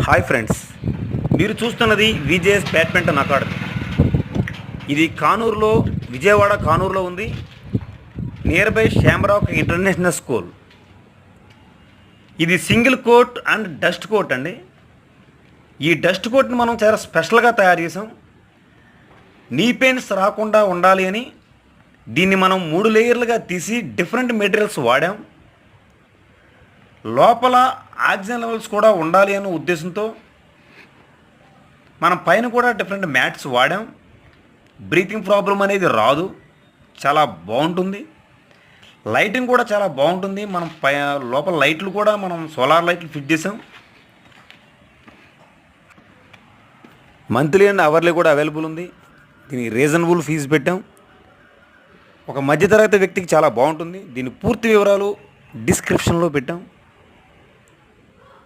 Hi friends, మీరు చూస్తున్నది VJS badminton academy. ఇది కానూరులో, విజయవాడ కానూరులో ఉంది. Near by Shamrock International School. ఇది single court and dust court అండి. ఈ డస్ట్ కోర్ట్ని మనం చాలా స్పెషల్గా తయారు చేసాం. నీ పెయిన్స్ రాకుండా ఉండాలి అని దీన్ని మనం 3 లేయర్లుగా తీసి డిఫరెంట్ మెటీరియల్స్ వాడాం. లోపల ఆక్సిజన్ లెవెల్స్ కూడా ఉండాలి అనే ఉద్దేశంతో మనం పైన కూడా డిఫరెంట్ మ్యాట్స్ వాడాం. బ్రీతింగ్ ప్రాబ్లం అనేది రాదు, చాలా బాగుంటుంది. లైటింగ్ కూడా చాలా బాగుంటుంది. మనం లోపల లైట్లు కూడా మనం సోలార్ లైట్లు ఫిట్ చేసాం. మంత్లీ అండ్ అవర్లీ కూడా అవైలబుల్ ఉంది. దీనికి రీజనబుల్ ఫీజు పెట్టాం. ఒక మధ్యతరగతి వ్యక్తికి చాలా బాగుంటుంది. దీని పూర్తి వివరాలు డిస్క్రిప్షన్లో పెట్టాం.